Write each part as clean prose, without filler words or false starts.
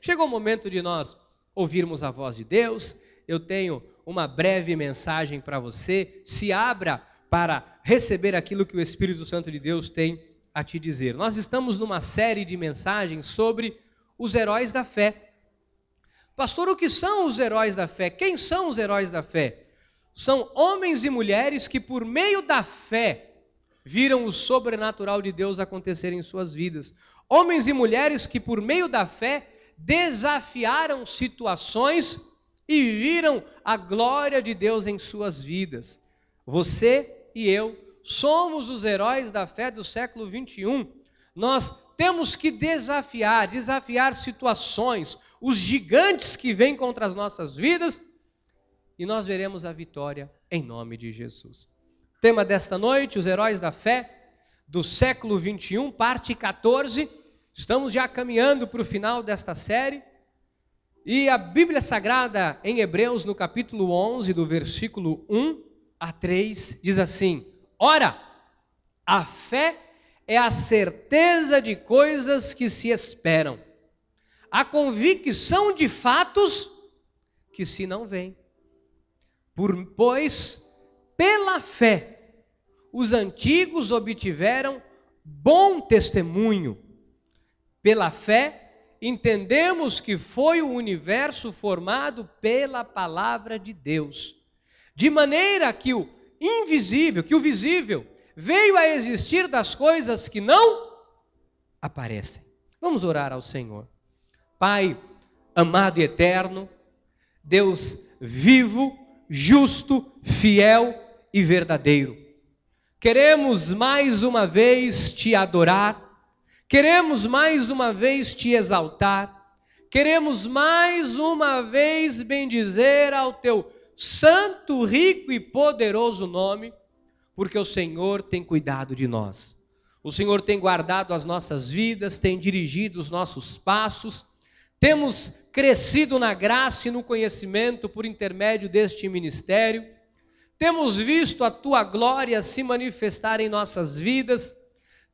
Chegou o momento de nós ouvirmos a voz de Deus. Eu tenho uma breve mensagem para você. Se abra para receber aquilo que o Espírito Santo de Deus tem a te dizer. Nós estamos numa série de mensagens sobre os heróis da fé. Pastor, o que são os heróis da fé? Quem são os heróis da fé? São homens e mulheres que por meio da fé viram o sobrenatural de Deus acontecer em suas vidas. Homens e mulheres que por meio da fé desafiaram situações e viram a glória de Deus em suas vidas. Você e eu somos os heróis da fé do século 21. Nós temos que desafiar situações, os gigantes que vêm contra as nossas vidas, e nós veremos a vitória em nome de Jesus. Tema desta noite, os heróis da fé do século 21, parte 14. Estamos já caminhando para o final desta série. E a Bíblia Sagrada em Hebreus, no capítulo 11, do versículo 1 a 3, diz assim: Ora, a fé é a certeza de coisas que se esperam, a convicção de fatos que se não veem. Pois, pela fé, os antigos obtiveram bom testemunho. Pela fé, entendemos que foi o universo formado pela palavra de Deus, de maneira que o visível, veio a existir das coisas que não aparecem. Vamos orar ao Senhor. Pai amado e eterno, Deus vivo, justo, fiel e verdadeiro. Queremos mais uma vez te adorar, queremos mais uma vez te exaltar, queremos mais uma vez bendizer ao teu santo, rico e poderoso nome, porque o Senhor tem cuidado de nós. O Senhor tem guardado as nossas vidas, tem dirigido os nossos passos, temos crescido na graça e no conhecimento por intermédio deste ministério, temos visto a tua glória se manifestar em nossas vidas,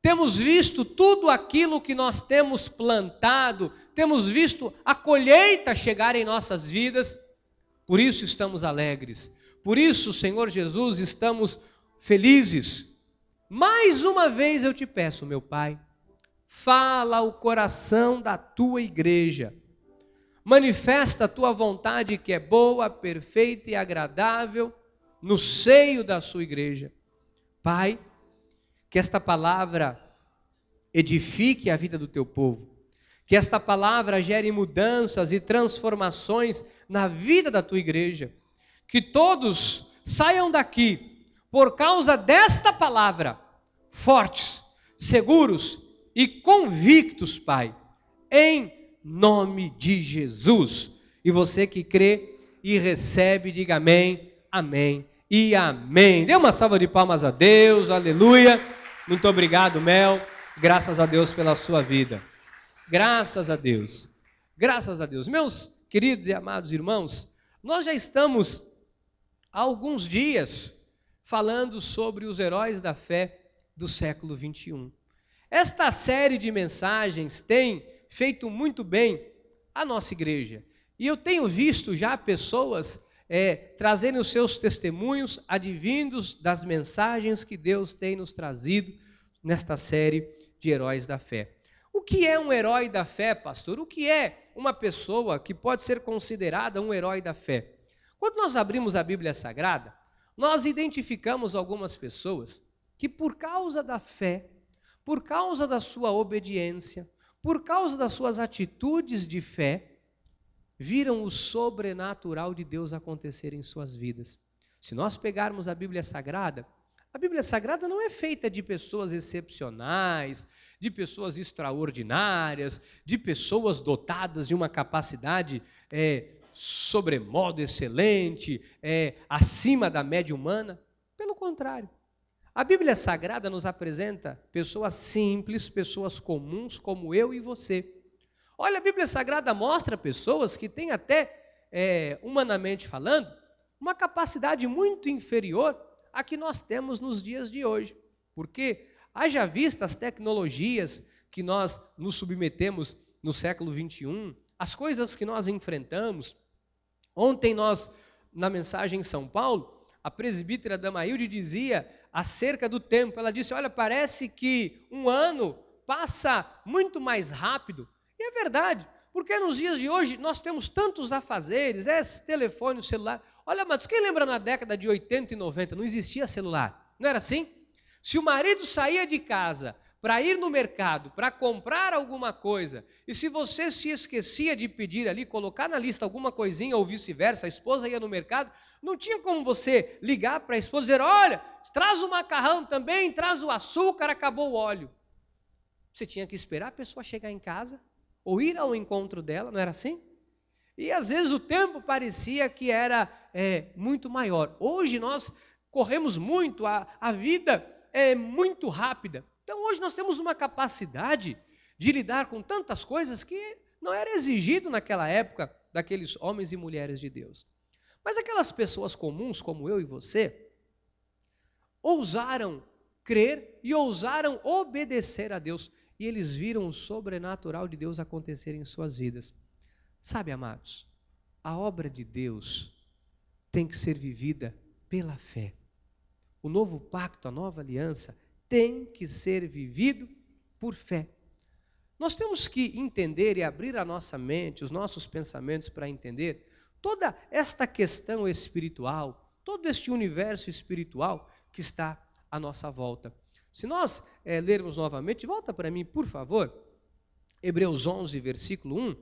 temos visto tudo aquilo que nós temos plantado, temos visto a colheita chegar em nossas vidas, por isso estamos alegres, por isso, Senhor Jesus, estamos felizes. Mais uma vez eu te peço, meu Pai, fala ao coração da tua igreja, manifesta a tua vontade que é boa, perfeita e agradável no seio da sua igreja. Pai, que esta palavra edifique a vida do teu povo, que esta palavra gere mudanças e transformações na vida da tua igreja, que todos saiam daqui por causa desta palavra, fortes, seguros e convictos, Pai, em nome de Jesus. E você que crê e recebe, diga amém, amém e amém. Dê uma salva de palmas a Deus, aleluia. Muito obrigado, Mel. Graças a Deus pela sua vida. Graças a Deus. Graças a Deus. Meus queridos e amados irmãos, nós já estamos há alguns dias falando sobre os heróis da fé do século 21. Esta série de mensagens tem feito muito bem a nossa igreja. E eu tenho visto já pessoas trazerem os seus testemunhos advindos das mensagens que Deus tem nos trazido nesta série de heróis da fé. O que é um herói da fé, pastor? O que é uma pessoa que pode ser considerada um herói da fé? Quando nós abrimos a Bíblia Sagrada, nós identificamos algumas pessoas que por causa da fé, por causa da sua obediência, por causa das suas atitudes de fé, viram o sobrenatural de Deus acontecer em suas vidas. Se nós pegarmos a Bíblia Sagrada não é feita de pessoas excepcionais, de pessoas extraordinárias, de pessoas dotadas de uma capacidade sobremodo excelente, acima da média humana. Pelo contrário, a Bíblia Sagrada nos apresenta pessoas simples, pessoas comuns como eu e você. Olha, a Bíblia Sagrada mostra pessoas que têm até, humanamente falando, uma capacidade muito inferior à que nós temos nos dias de hoje. Porque, haja vista as tecnologias que nós nos submetemos no século 21, as coisas que nós enfrentamos. Ontem nós, na mensagem em São Paulo, a presbítera Damailde dizia acerca do tempo. Ela disse, olha, parece que um ano passa muito mais rápido. E é verdade, porque nos dias de hoje nós temos tantos afazeres, esse telefone, o celular. Olha, mas quem lembra na década de 80 e 90, não existia celular, não era assim? Se o marido saía de casa para ir no mercado, para comprar alguma coisa, e se você se esquecia de pedir ali, colocar na lista alguma coisinha ou vice-versa, a esposa ia no mercado, não tinha como você ligar para a esposa e dizer, olha, traz o macarrão também, traz o açúcar, acabou o óleo. Você tinha que esperar a pessoa chegar em casa, ou ir ao encontro dela, não era assim? E às vezes o tempo parecia que era muito maior. Hoje nós corremos muito, a vida é muito rápida. Então hoje nós temos uma capacidade de lidar com tantas coisas que não era exigido naquela época daqueles homens e mulheres de Deus. Mas aquelas pessoas comuns, como eu e você, ousaram crer e ousaram obedecer a Deus. E eles viram o sobrenatural de Deus acontecer em suas vidas. Sabe, amados, a obra de Deus tem que ser vivida pela fé. O novo pacto, a nova aliança, tem que ser vivido por fé. Nós temos que entender e abrir a nossa mente, os nossos pensamentos para entender toda esta questão espiritual, todo este universo espiritual que está à nossa volta. Se nós lermos novamente, volta para mim, por favor, Hebreus 11, versículo 1,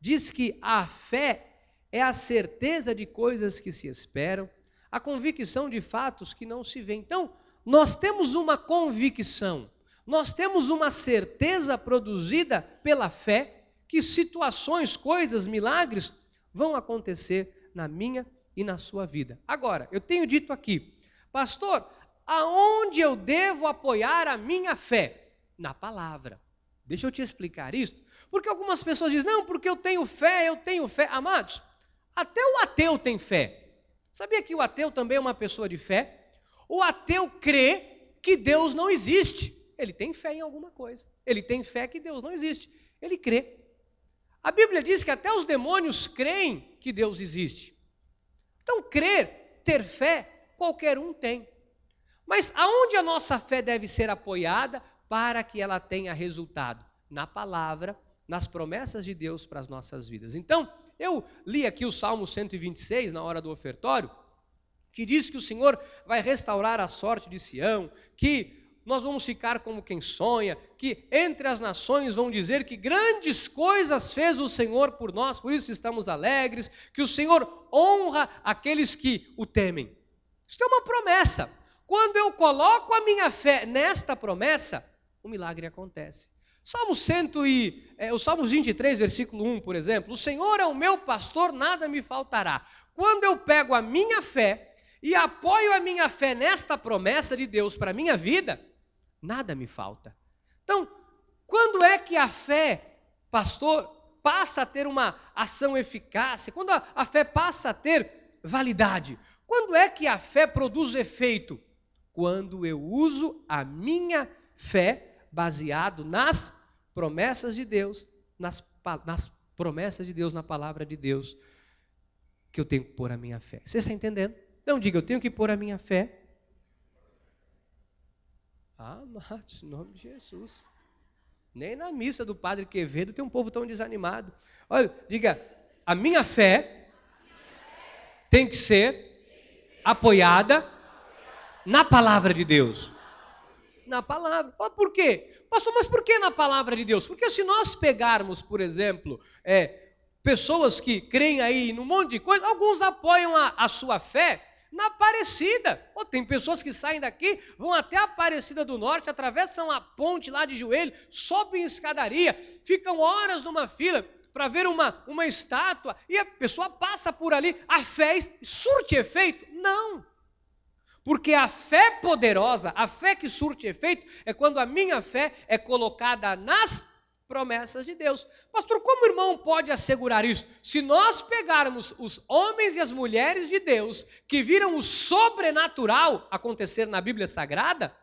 diz que a fé é a certeza de coisas que se esperam, a convicção de fatos que não se veem. Então, nós temos uma convicção, nós temos uma certeza produzida pela fé que situações, coisas, milagres vão acontecer na minha e na sua vida. Agora, eu tenho dito aqui, pastor, aonde eu devo apoiar a minha fé? Na palavra. Deixa eu te explicar isso. Porque algumas pessoas dizem, não, porque eu tenho fé, eu tenho fé. Amados, até o ateu tem fé. Sabia que o ateu também é uma pessoa de fé? O ateu crê que Deus não existe. Ele tem fé em alguma coisa. Ele tem fé que Deus não existe. Ele crê. A Bíblia diz que até os demônios creem que Deus existe. Então, crer, ter fé, qualquer um tem. Mas aonde a nossa fé deve ser apoiada para que ela tenha resultado? Na palavra, nas promessas de Deus para as nossas vidas. Então, eu li aqui o Salmo 126 na hora do ofertório, que diz que o Senhor vai restaurar a sorte de Sião, que nós vamos ficar como quem sonha, que entre as nações vão dizer que grandes coisas fez o Senhor por nós, por isso estamos alegres, que o Senhor honra aqueles que o temem. Isso é uma promessa. Quando eu coloco a minha fé nesta promessa, o milagre acontece. O Salmo 23, versículo 1, por exemplo, o Senhor é o meu pastor, nada me faltará. Quando eu pego a minha fé e apoio a minha fé nesta promessa de Deus para a minha vida, nada me falta. Então, quando é que a fé, pastor, passa a ter uma ação eficaz? Quando a fé passa a ter validade? Quando é que a fé produz efeito? Quando eu uso a minha fé baseado nas promessas de Deus, nas promessas de Deus, na palavra de Deus, que eu tenho que pôr a minha fé. Você está entendendo? Então diga, eu tenho que pôr a minha fé. Amados, em nome de Jesus. Nem na missa do Padre Quevedo tem um povo tão desanimado. Olha, diga, a minha fé tem que ser apoiada na palavra de Deus. Na palavra. Oh, por quê? Pastor, mas por que na palavra de Deus? Porque se nós pegarmos, por exemplo, pessoas que creem aí num monte de coisa, alguns apoiam a sua fé na Aparecida. Oh, tem pessoas que saem daqui, vão até a Aparecida do Norte, atravessam a ponte lá de joelho, sobem escadaria, ficam horas numa fila para ver uma estátua, e a pessoa passa por ali. A fé surte efeito? Não. Porque a fé poderosa, a fé que surte efeito, é quando a minha fé é colocada nas promessas de Deus. Pastor, como o irmão pode assegurar isso? Se nós pegarmos os homens e as mulheres de Deus que viram o sobrenatural acontecer na Bíblia Sagrada,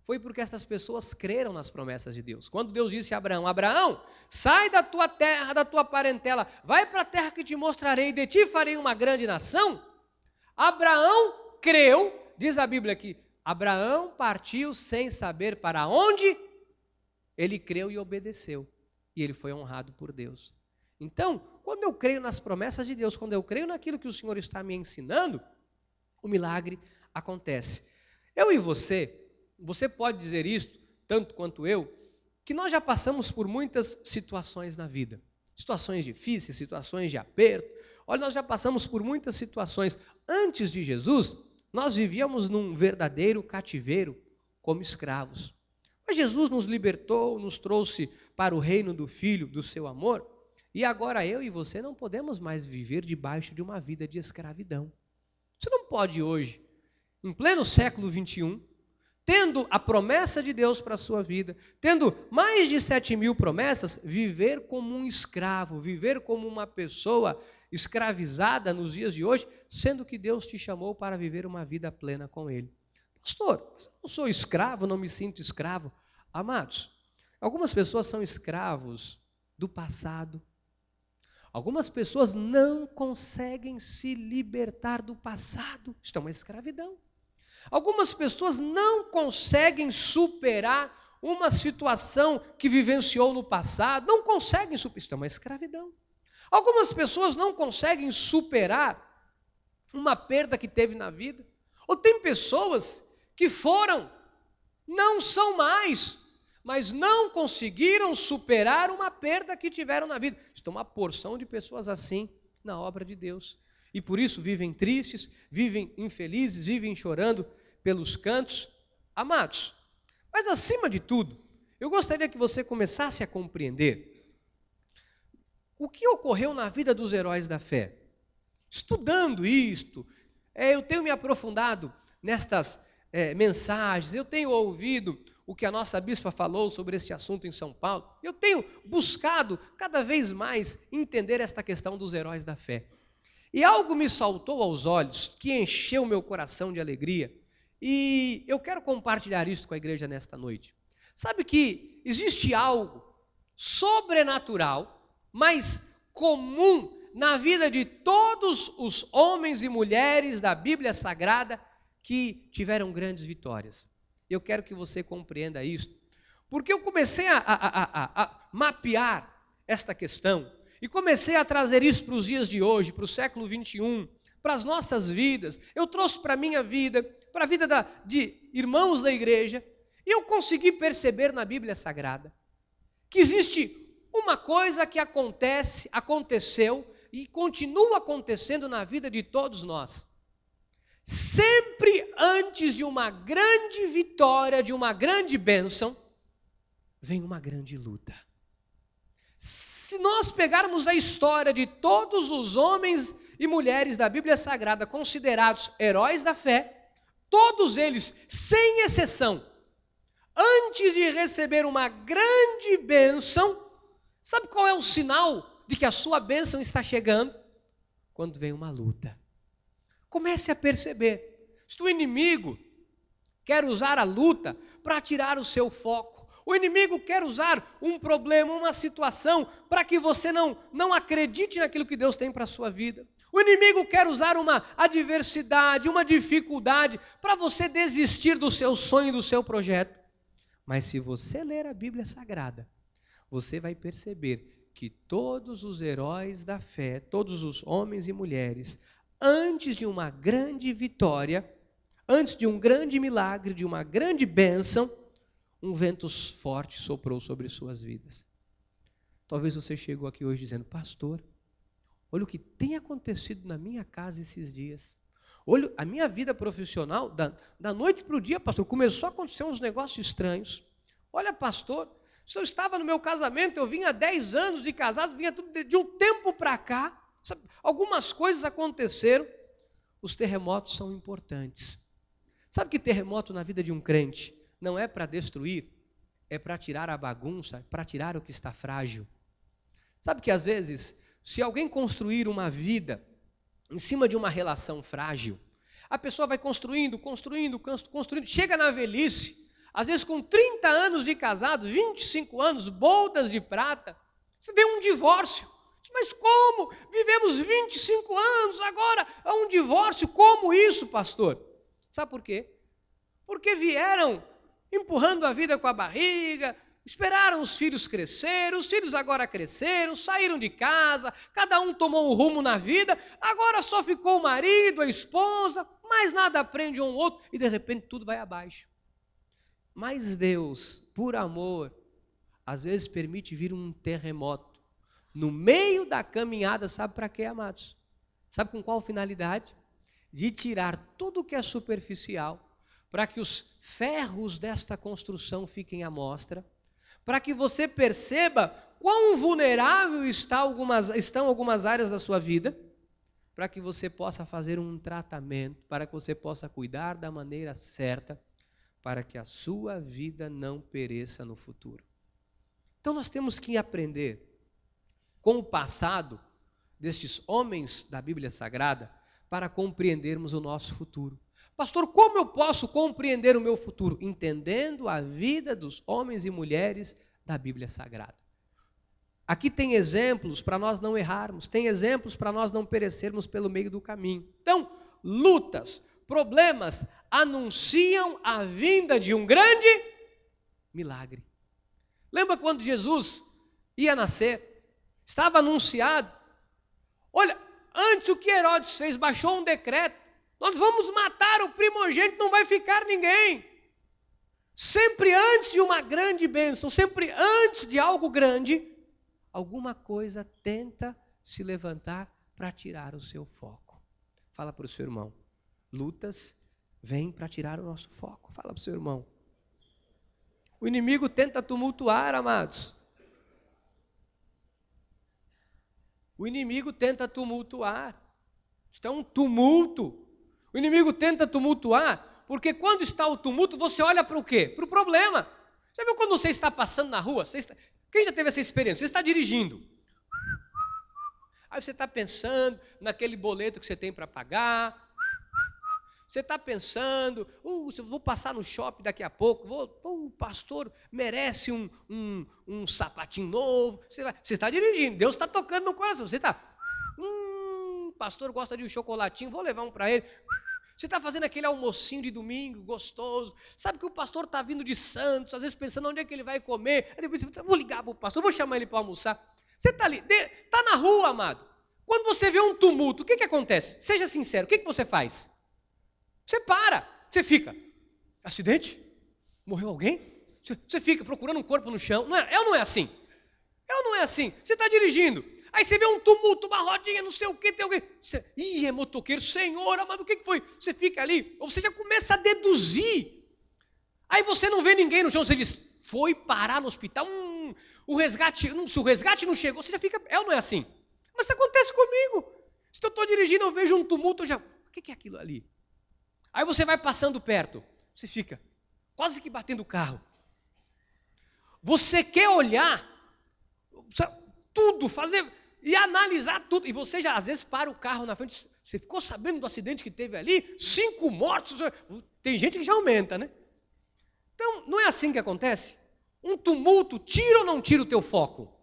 foi porque essas pessoas creram nas promessas de Deus. Quando Deus disse a Abraão: Abraão, sai da tua terra, da tua parentela, vai para a terra que te mostrarei, de ti farei uma grande nação. Abraão creu, diz a Bíblia aqui, Abraão partiu sem saber para onde, ele creu e obedeceu, e ele foi honrado por Deus. Então, quando eu creio nas promessas de Deus, quando eu creio naquilo que o Senhor está me ensinando, o milagre acontece. Eu e você pode dizer isto, tanto quanto eu, que nós já passamos por muitas situações na vida. Situações difíceis, situações de aperto. Olha, nós já passamos por muitas situações. Antes de Jesus, nós vivíamos num verdadeiro cativeiro como escravos. Mas Jesus nos libertou, nos trouxe para o reino do Filho, do seu amor. E agora eu e você não podemos mais viver debaixo de uma vida de escravidão. Você não pode hoje, em pleno século 21, tendo a promessa de Deus para a sua vida, tendo mais de 7.000 promessas, viver como um escravo, viver como uma pessoa escravizada nos dias de hoje, sendo que Deus te chamou para viver uma vida plena com Ele. Pastor, eu não sou escravo, não me sinto escravo. Amados, algumas pessoas são escravos do passado. Algumas pessoas não conseguem se libertar do passado. Isto é uma escravidão. Algumas pessoas não conseguem superar uma situação que vivenciou no passado. Não conseguem superar. Isto é uma escravidão. Algumas pessoas não conseguem superar uma perda que teve na vida. Ou tem pessoas que foram, não são mais, mas não conseguiram superar uma perda que tiveram na vida. Isto é uma porção de pessoas assim na obra de Deus. E por isso vivem tristes, vivem infelizes, vivem chorando pelos cantos. Amados, mas acima de tudo, eu gostaria que você começasse a compreender o que ocorreu na vida dos heróis da fé. Estudando isto, eu tenho me aprofundado nestas mensagens, eu tenho ouvido o que a nossa bispa falou sobre esse assunto em São Paulo, eu tenho buscado cada vez mais entender esta questão dos heróis da fé. E algo me saltou aos olhos, que encheu meu coração de alegria, e eu quero compartilhar isso com a igreja nesta noite. Sabe que existe algo sobrenatural, mas comum na vida de todos os homens e mulheres da Bíblia Sagrada que tiveram grandes vitórias. Eu quero que você compreenda isso, porque eu comecei a mapear esta questão e comecei a trazer isso para os dias de hoje, para o século 21, para as nossas vidas. Eu trouxe para a minha vida, para a vida de irmãos da igreja, e eu consegui perceber na Bíblia Sagrada que existe uma coisa que aconteceu e continua acontecendo na vida de todos nós. Sempre antes de uma grande vitória, de uma grande bênção, vem uma grande luta. Se nós pegarmos a história de todos os homens e mulheres da Bíblia Sagrada considerados heróis da fé, todos eles, sem exceção, antes de receber uma grande bênção, sabe qual é o sinal de que a sua bênção está chegando? Quando vem uma luta. Comece a perceber. Se o inimigo quer usar a luta para tirar o seu foco, o inimigo quer usar um problema, uma situação, para que você não acredite naquilo que Deus tem para a sua vida. O inimigo quer usar uma adversidade, uma dificuldade, para você desistir do seu sonho, do seu projeto. Mas se você ler a Bíblia Sagrada, você vai perceber que todos os heróis da fé, todos os homens e mulheres, antes de uma grande vitória, antes de um grande milagre, de uma grande bênção, um vento forte soprou sobre suas vidas. Talvez você chegou aqui hoje dizendo: pastor, olha o que tem acontecido na minha casa esses dias. Olha, a minha vida profissional, da noite para o dia, pastor, começou a acontecer uns negócios estranhos. Olha, pastor, se eu estava no meu casamento, eu vinha há 10 anos de casado, vinha tudo de um tempo para cá. Sabe, algumas coisas aconteceram. Os terremotos são importantes. Sabe que terremoto na vida de um crente não é para destruir, é para tirar a bagunça, para tirar o que está frágil. Sabe que às vezes, se alguém construir uma vida em cima de uma relação frágil, a pessoa vai construindo, chega na velhice, às vezes com 30 anos de casado, 25 anos, bodas de prata, você vê um divórcio. Mas como? Vivemos 25 anos, agora há um divórcio, como isso, pastor? Sabe por quê? Porque vieram empurrando a vida com a barriga, esperaram os filhos crescer, os filhos agora cresceram, saíram de casa, cada um tomou um rumo na vida, agora só ficou o marido, a esposa, mais nada aprende um outro e de repente tudo vai abaixo. Mas Deus, por amor, às vezes permite vir um terremoto no meio da caminhada, sabe para quê, amados? Sabe com qual finalidade? De tirar tudo que é superficial, para que os ferros desta construção fiquem à mostra, para que você perceba quão vulnerável estão algumas áreas da sua vida, para que você possa fazer um tratamento, para que você possa cuidar da maneira certa, para que a sua vida não pereça no futuro. Então nós temos que aprender com o passado destes homens da Bíblia Sagrada para compreendermos o nosso futuro. Pastor, como eu posso compreender o meu futuro? Entendendo a vida dos homens e mulheres da Bíblia Sagrada. Aqui tem exemplos para nós não errarmos, tem exemplos para nós não perecermos pelo meio do caminho. Então, lutas, problemas anunciam a vinda de um grande milagre. Lembra quando Jesus ia nascer? Estava anunciado. Olha, antes o que Herodes fez, baixou um decreto. Nós vamos matar o primogênito, não vai ficar ninguém. Sempre antes de uma grande bênção, sempre antes de algo grande, alguma coisa tenta se levantar para tirar o seu foco. Fala para o seu irmão, lutas vêm para tirar o nosso foco. Fala para o seu irmão. O inimigo tenta tumultuar, amados. O inimigo tenta tumultuar. Está um tumulto. O inimigo tenta tumultuar, porque quando está o tumulto, você olha para o quê? Para o problema. Já viu quando você está passando na rua? Quem já teve essa experiência? Você está dirigindo. Aí você está pensando naquele boleto que você tem para pagar. Você está pensando, eu vou passar no shopping daqui a pouco, o pastor merece um sapatinho novo. Você está dirigindo, Deus está tocando no coração. Você está, o pastor gosta de um chocolatinho, vou levar um para ele. Você está fazendo aquele almocinho de domingo, gostoso. Sabe que o pastor está vindo de Santos, às vezes pensando onde é que ele vai comer. Aí depois você vou ligar para o pastor, vou chamar ele para almoçar. Você está ali, está na rua, amado. Quando você vê um tumulto, o que acontece? Seja sincero, o que você faz? Você para, você fica, acidente? Morreu alguém? Você fica procurando um corpo no chão. Não é, ou não é assim? É ou não é assim? Você está dirigindo, aí você vê um tumulto, uma rodinha, não sei o que, tem alguém. É motoqueiro, Senhor, amado, o que foi? Você fica ali, ou você já começa a deduzir. Aí você não vê ninguém no chão, você diz, foi parar no hospital, o resgate, se o resgate não chegou, você já fica, é ou não é assim? Mas isso acontece comigo. Se eu estou dirigindo, eu vejo um tumulto, o que é aquilo ali? Aí você vai passando perto, você fica quase que batendo o carro. Você quer olhar tudo, fazer e analisar tudo. E você já às vezes para o carro na frente. Você ficou sabendo do acidente que teve ali? 5 mortos. Tem gente que já aumenta, né? Então, não é assim que acontece? Um tumulto tira ou não tira o teu foco?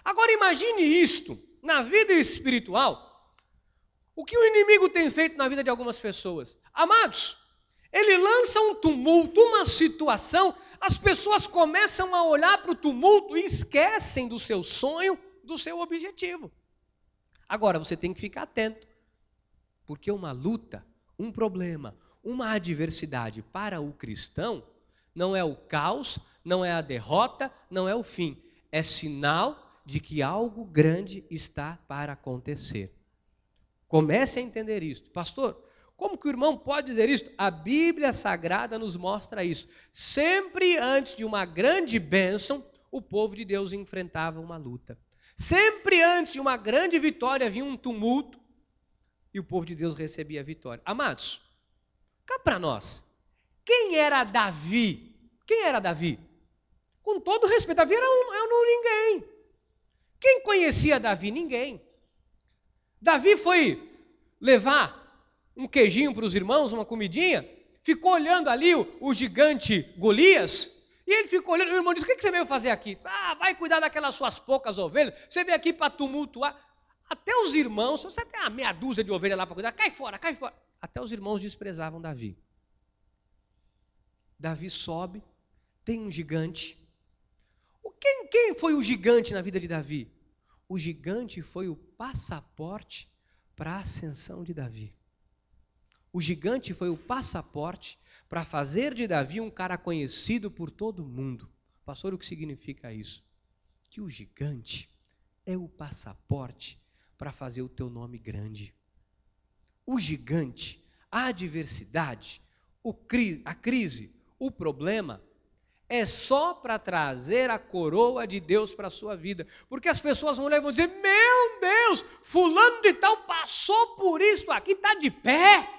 Agora imagine isto na vida espiritual. O que o inimigo tem feito na vida de algumas pessoas? Amados, ele lança um tumulto, uma situação, as pessoas começam a olhar para o tumulto e esquecem do seu sonho, do seu objetivo. Agora, você tem que ficar atento, porque uma luta, um problema, uma adversidade para o cristão não é o caos, não é a derrota, não é o fim. É sinal de que algo grande está para acontecer. Comece a entender isso. Pastor, como que o irmão pode dizer isso? A Bíblia Sagrada nos mostra isso. Sempre antes de uma grande bênção, o povo de Deus enfrentava uma luta. Sempre antes de uma grande vitória, vinha um tumulto e o povo de Deus recebia a vitória. Amados, cá para nós, quem era Davi? Quem era Davi? Com todo respeito, Davi era um ninguém. Quem conhecia Davi? Ninguém. Davi foi levar um queijinho para os irmãos, uma comidinha. ficou olhando ali o gigante Golias, e ele ficou olhando, o irmão disse, o que você veio fazer aqui? Vai cuidar daquelas suas poucas ovelhas, você veio aqui para tumultuar. Até os irmãos, você tem uma meia dúzia de ovelhas lá para cuidar, cai fora, cai fora. Até os irmãos desprezavam Davi. Davi sobe, tem um gigante. Quem foi o gigante na vida de Davi? O gigante foi o passaporte para a ascensão de Davi. O gigante foi o passaporte para fazer de Davi um cara conhecido por todo mundo. Pastor, o que significa isso? Que o gigante é o passaporte para fazer o teu nome grande. O gigante, a adversidade, a crise, o problema, é só para trazer a coroa de Deus para a sua vida. Porque as pessoas vão olhar e vão dizer, meu Deus, fulano de tal passou por isso aqui, está de pé.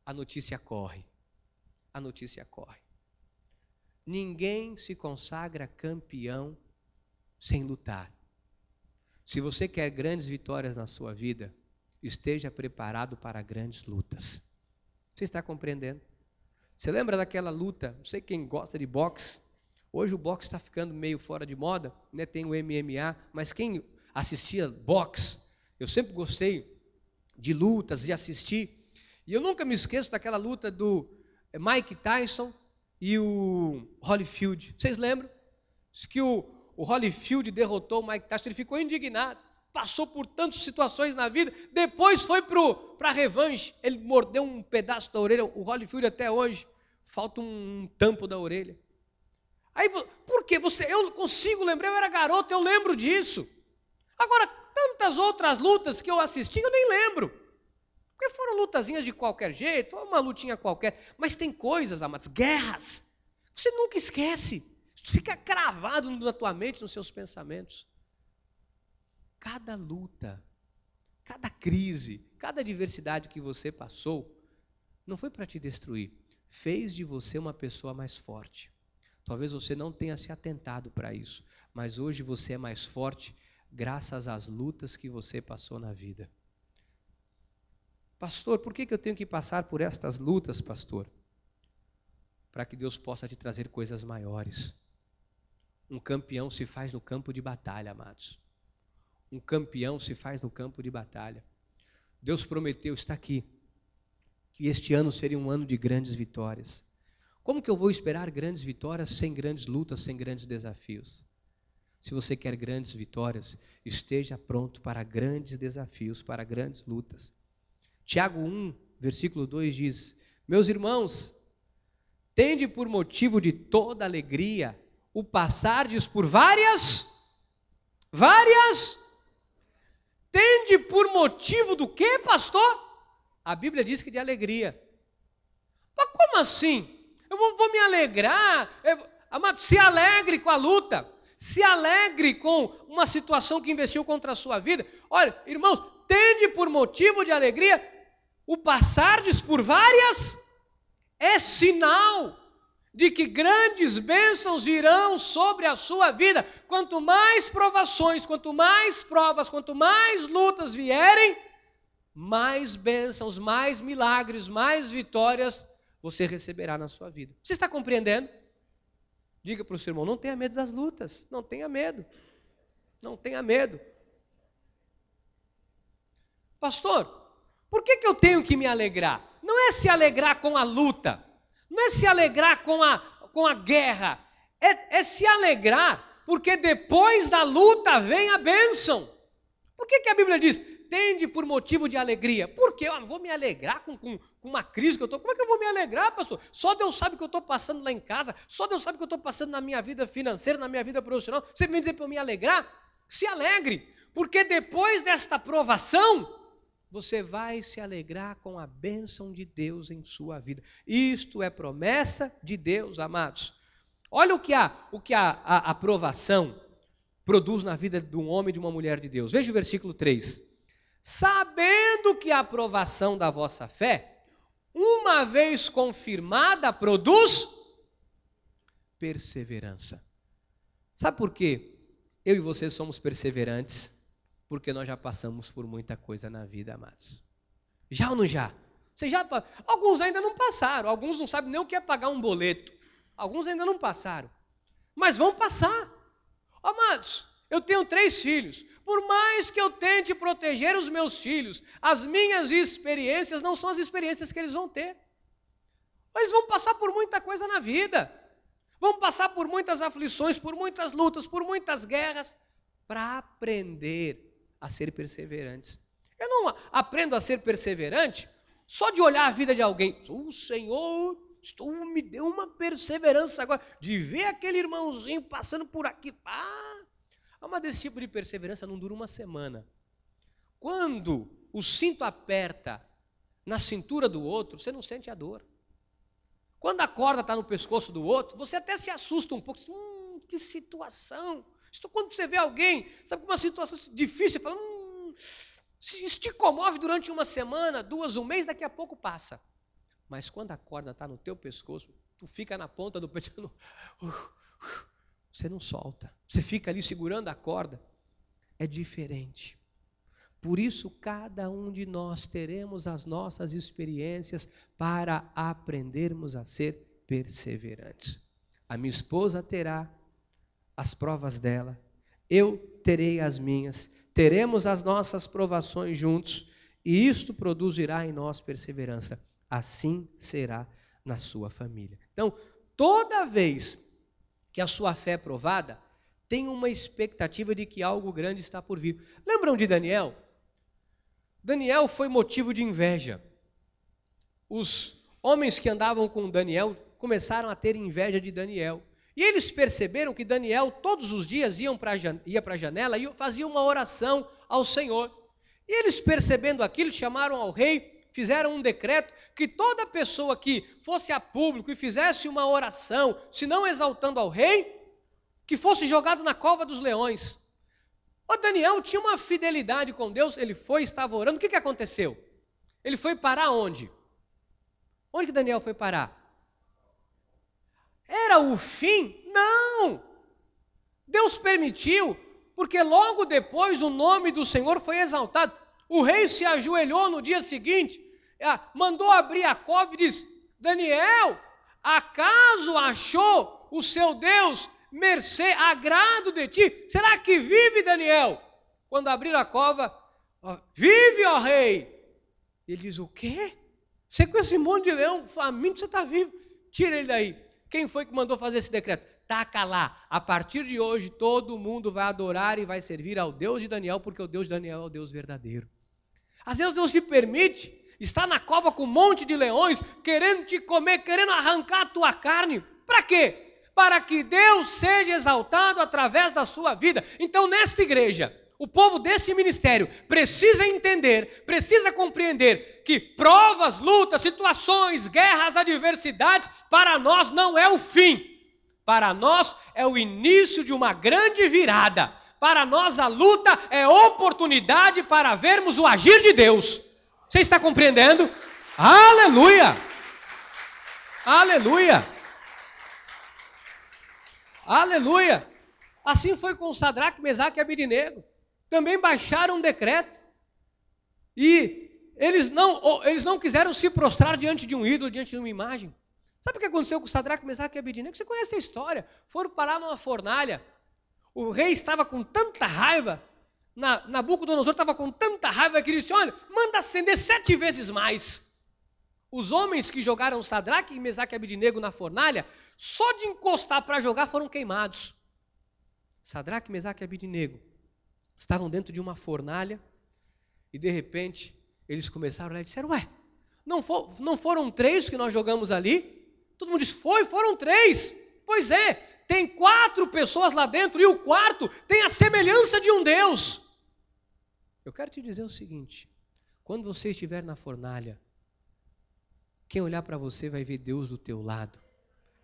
A notícia corre. A notícia corre. Ninguém se consagra campeão sem lutar. Se você quer grandes vitórias na sua vida, esteja preparado para grandes lutas. Você está compreendendo? Você lembra daquela luta? Não sei quem gosta de boxe. Hoje o boxe está ficando meio fora de moda, né? Tem o MMA, mas quem assistia boxe, eu sempre gostei de lutas, de assistir. E eu nunca me esqueço daquela luta do Mike Tyson e o Holyfield. Vocês lembram? Diz que o Holyfield derrotou o Mike Tyson, ele ficou indignado, passou por tantas situações na vida, depois foi para a revanche, ele mordeu um pedaço da orelha, o Holyfield até hoje, falta um tampo da orelha. Aí, por quê? Eu consigo lembrar, eu era garoto, eu lembro disso. Agora, tantas outras lutas que eu assisti, eu nem lembro. Porque foram lutazinhas de qualquer jeito, foi uma lutinha qualquer. Mas tem coisas, amados, guerras, você nunca esquece. Isso fica cravado na tua mente, nos seus pensamentos. Cada luta, cada crise, cada adversidade que você passou, não foi para te destruir, fez de você uma pessoa mais forte. Talvez você não tenha se atentado para isso, mas hoje você é mais forte graças às lutas que você passou na vida. Pastor, por que eu tenho que passar por estas lutas, pastor? Para que Deus possa te trazer coisas maiores. Um campeão se faz no campo de batalha, amados. Um campeão se faz no campo de batalha. Deus prometeu, está aqui, que este ano seria um ano de grandes vitórias. Como que eu vou esperar grandes vitórias sem grandes lutas, sem grandes desafios? Se você quer grandes vitórias, esteja pronto para grandes desafios, para grandes lutas. Tiago 1, versículo 2 diz, meus irmãos, tende por motivo de toda alegria o passardes por várias, tende por motivo do quê, pastor? A Bíblia diz que de alegria. Mas como assim? Eu vou me alegrar? Amado, se alegre com a luta. Se alegre com uma situação que investiu contra a sua vida. Olha, irmãos, tende por motivo de alegria o passardes por várias é sinal de que grandes bênçãos virão sobre a sua vida. Quanto mais provações, quanto mais provas, quanto mais lutas vierem, mais bênçãos, mais milagres, mais vitórias você receberá na sua vida. Você está compreendendo? Diga para o seu irmão, não tenha medo das lutas, não tenha medo. Não tenha medo. Pastor, por que eu tenho que me alegrar? Não é se alegrar com a luta, não é se alegrar com a guerra, é se alegrar porque depois da luta vem a bênção. Por que a Bíblia diz, tende por motivo de alegria? Porque eu vou me alegrar com uma crise que eu estou. Como é que eu vou me alegrar, pastor? Só Deus sabe o que eu estou passando lá em casa, só Deus sabe o que eu estou passando na minha vida financeira, na minha vida profissional. Você vem dizer para eu me alegrar? Se alegre, porque depois desta provação, você vai se alegrar com a bênção de Deus em sua vida. Isto é promessa de Deus, amados. Olha o que a aprovação produz na vida de um homem e de uma mulher de Deus. Veja o versículo 3. Sabendo que a aprovação da vossa fé, uma vez confirmada, produz perseverança. Sabe por quê? Eu e você somos perseverantes. Porque nós já passamos por muita coisa na vida, amados. Já ou não já? Alguns ainda não passaram, alguns não sabem nem o que é pagar um boleto. Alguns ainda não passaram, mas vão passar. Amados, eu tenho 3 filhos. Por mais que eu tente proteger os meus filhos, as minhas experiências não são as experiências que eles vão ter. Eles vão passar por muita coisa na vida. Vão passar por muitas aflições, por muitas lutas, por muitas guerras, para aprender a ser perseverantes. Eu não aprendo a ser perseverante só de olhar a vida de alguém. O Senhor me deu uma perseverança agora, de ver aquele irmãozinho passando por aqui. Mas desse tipo de perseverança não dura uma semana. Quando o cinto aperta na cintura do outro, você não sente a dor. Quando a corda está no pescoço do outro, você até se assusta um pouco. Que situação. Quando você vê alguém, sabe, com uma situação difícil, você fala, isso te comove durante uma semana, 2, um mês, daqui a pouco passa. Mas quando a corda está no teu pescoço, tu fica na ponta do peito, você não solta. Você fica ali segurando a corda. É diferente. Por isso, cada um de nós teremos as nossas experiências para aprendermos a ser perseverantes. A minha esposa terá as provas dela, eu terei as minhas, teremos as nossas provações juntos, e isto produzirá em nós perseverança. Assim será na sua família. Então, toda vez que a sua fé é provada, tem uma expectativa de que algo grande está por vir. Lembram de Daniel? Daniel foi motivo de inveja. Os homens que andavam com Daniel começaram a ter inveja de Daniel. E eles perceberam que Daniel todos os dias ia para a janela e fazia uma oração ao Senhor. E eles, percebendo aquilo, chamaram ao rei, fizeram um decreto que toda pessoa que fosse a público e fizesse uma oração, se não exaltando ao rei, que fosse jogado na cova dos leões. O Daniel tinha uma fidelidade com Deus, ele estava orando. O que aconteceu? Ele foi parar onde? Onde que Daniel foi parar? Era o fim? Não! Deus permitiu, porque logo depois o nome do Senhor foi exaltado. O rei se ajoelhou no dia seguinte, mandou abrir a cova e disse, Daniel, acaso achou o seu Deus mercê, agrado de ti? Será que vive, Daniel? Quando abriram a cova, vive, ó rei. Ele diz, o quê? Você com esse monte de leão faminto, você está vivo. Tira ele daí. Quem foi que mandou fazer esse decreto? Taca lá. A partir de hoje, todo mundo vai adorar e vai servir ao Deus de Daniel, porque o Deus de Daniel é o Deus verdadeiro. Às vezes Deus te permite estar na cova com um monte de leões, querendo te comer, querendo arrancar a tua carne. Para quê? Para que Deus seja exaltado através da sua vida. Então, nesta igreja, o povo desse ministério precisa entender, precisa compreender que provas, lutas, situações, guerras, adversidades, para nós não é o fim. Para nós é o início de uma grande virada. Para nós a luta é oportunidade para vermos o agir de Deus. Você está compreendendo? Aleluia! Aleluia! Aleluia! Assim foi com Sadraque, Mesaque e Abednego. Também baixaram um decreto. E eles não quiseram se prostrar diante de um ídolo, diante de uma imagem. Sabe o que aconteceu com Sadraque, Mesaque e Abednego? Você conhece a história. Foram parar numa fornalha. O rei estava com tanta raiva, Nabucodonosor estava com tanta raiva que ele disse, olha, manda acender 7 vezes mais. Os homens que jogaram Sadraque, Mesaque e Abednego na fornalha, só de encostar para jogar foram queimados. Sadraque, Mesaque e Abednego estavam dentro de uma fornalha e de repente eles começaram a olhar e disseram, não foram 3 que nós jogamos ali? Todo mundo disse, foram 3. Pois é, tem 4 pessoas lá dentro e o quarto tem a semelhança de um Deus. Eu quero te dizer o seguinte, quando você estiver na fornalha, quem olhar para você vai ver Deus do teu lado,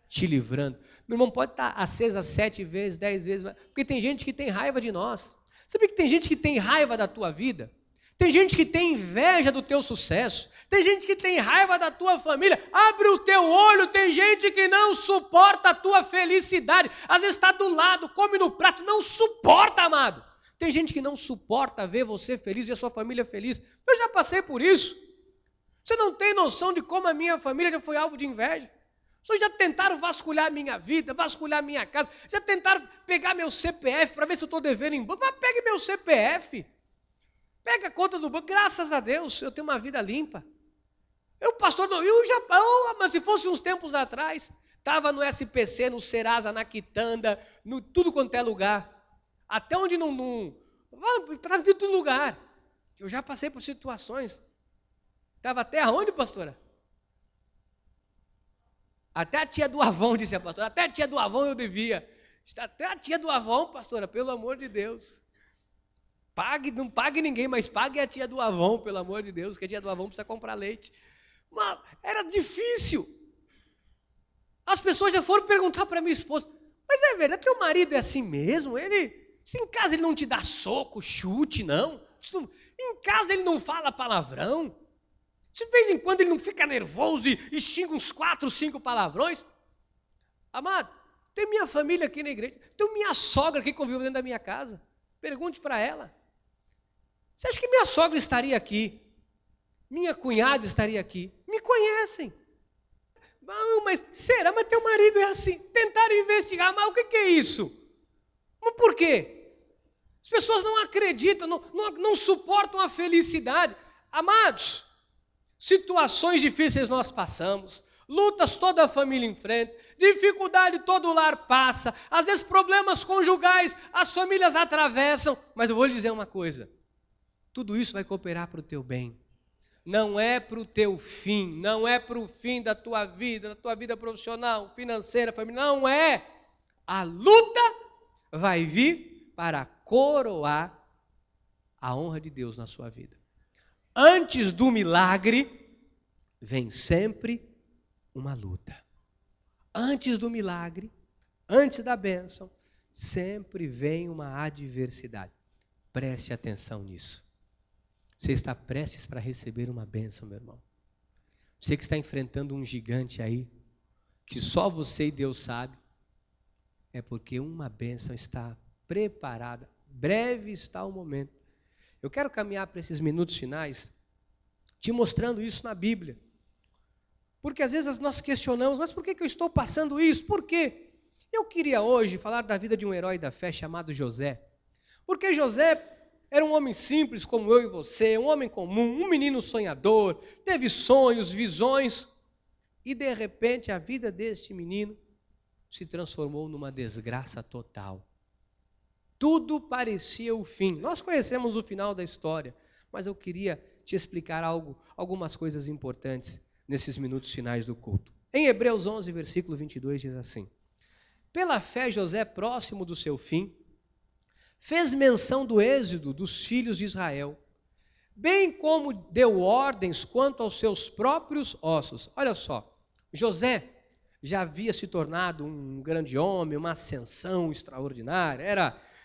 te livrando. Meu irmão, pode estar acesa 7 vezes, 10 vezes, porque tem gente que tem raiva de nós. Sabe que tem gente que tem raiva da tua vida? Tem gente que tem inveja do teu sucesso. Tem gente que tem raiva da tua família. Abre o teu olho, tem gente que não suporta a tua felicidade. Às vezes está do lado, come no prato, não suporta, amado. Tem gente que não suporta ver você feliz e a sua família feliz. Eu já passei por isso. Você não tem noção de como a minha família já foi alvo de inveja. Vocês já tentaram vasculhar a minha vida, vasculhar a minha casa, já tentaram pegar meu CPF para ver se eu estou devendo em banco. Mas pegue meu CPF, pega a conta do banco. Graças a Deus, eu tenho uma vida limpa. Pastor, eu já, mas se fosse uns tempos atrás, estava no SPC, no Serasa, na Quitanda, no tudo quanto é lugar. Até onde estava em todo lugar. Eu já passei por situações. Estava até aonde, pastora? Até a tia do Avon, disse a pastora. Até a tia do Avon eu devia. Até a tia do Avon, pastora, pelo amor de Deus. Não pague ninguém, mas pague a tia do Avon, pelo amor de Deus, que a tia do Avon precisa comprar leite. Mas era difícil. As pessoas já foram perguntar para minha esposa, mas é verdade, teu marido é assim mesmo? Em casa ele não te dá soco, chute, não? Em casa ele não fala palavrão? De vez em quando ele não fica nervoso e xinga uns 4, 5 palavrões? Amado, tem minha família aqui na igreja, tem minha sogra que convive dentro da minha casa. Pergunte para ela. Você acha que minha sogra estaria aqui? Minha cunhada estaria aqui? Me conhecem. Não, mas será? Mas teu marido é assim. Tentaram investigar, mas o que é isso? Mas por quê? As pessoas não acreditam, não suportam a felicidade. Amados, situações difíceis nós passamos, lutas toda a família enfrenta, dificuldade todo o lar passa, às vezes problemas conjugais as famílias atravessam, mas eu vou lhe dizer uma coisa, tudo isso vai cooperar para o teu bem, não é para o teu fim, não é para o fim da tua vida profissional, financeira, familiar, não é, a luta vai vir para coroar a honra de Deus na sua vida. Antes do milagre, vem sempre uma luta. Antes do milagre, antes da bênção, sempre vem uma adversidade. Preste atenção nisso. Você está prestes para receber uma bênção, meu irmão. Você que está enfrentando um gigante aí, que só você e Deus sabe, é porque uma bênção está preparada. Breve está o momento. Eu quero caminhar para esses minutos finais, te mostrando isso na Bíblia. Porque às vezes nós questionamos, mas por que eu estou passando isso? Por quê? Eu queria hoje falar da vida de um herói da fé chamado José. Porque José era um homem simples como eu e você, um homem comum, um menino sonhador, teve sonhos, visões, e de repente a vida deste menino se transformou numa desgraça total. Tudo parecia o fim. Nós conhecemos o final da história, mas eu queria te explicar algumas coisas importantes nesses minutos finais do culto. Em Hebreus 11, versículo 22, diz assim: pela fé José, próximo do seu fim, fez menção do êxodo dos filhos de Israel, bem como deu ordens quanto aos seus próprios ossos. Olha só, José já havia se tornado um grande homem, uma ascensão extraordinária,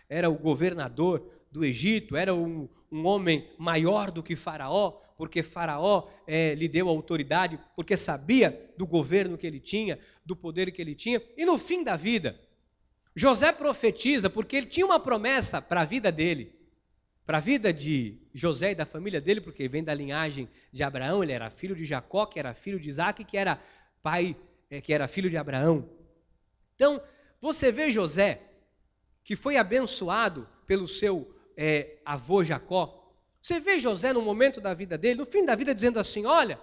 era o governador do Egito, era um homem maior do que Faraó, porque Faraó lhe deu autoridade, porque sabia do governo que ele tinha, do poder que ele tinha, e no fim da vida, José profetiza, porque ele tinha uma promessa para a vida dele, para a vida de José e da família dele, porque ele vem da linhagem de Abraão, ele era filho de Jacó, que era filho de Isaac, que era pai, que era filho de Abraão. Então, você vê José, que foi abençoado pelo seu avô Jacó. Você vê José no momento da vida dele, no fim da vida, dizendo assim: olha,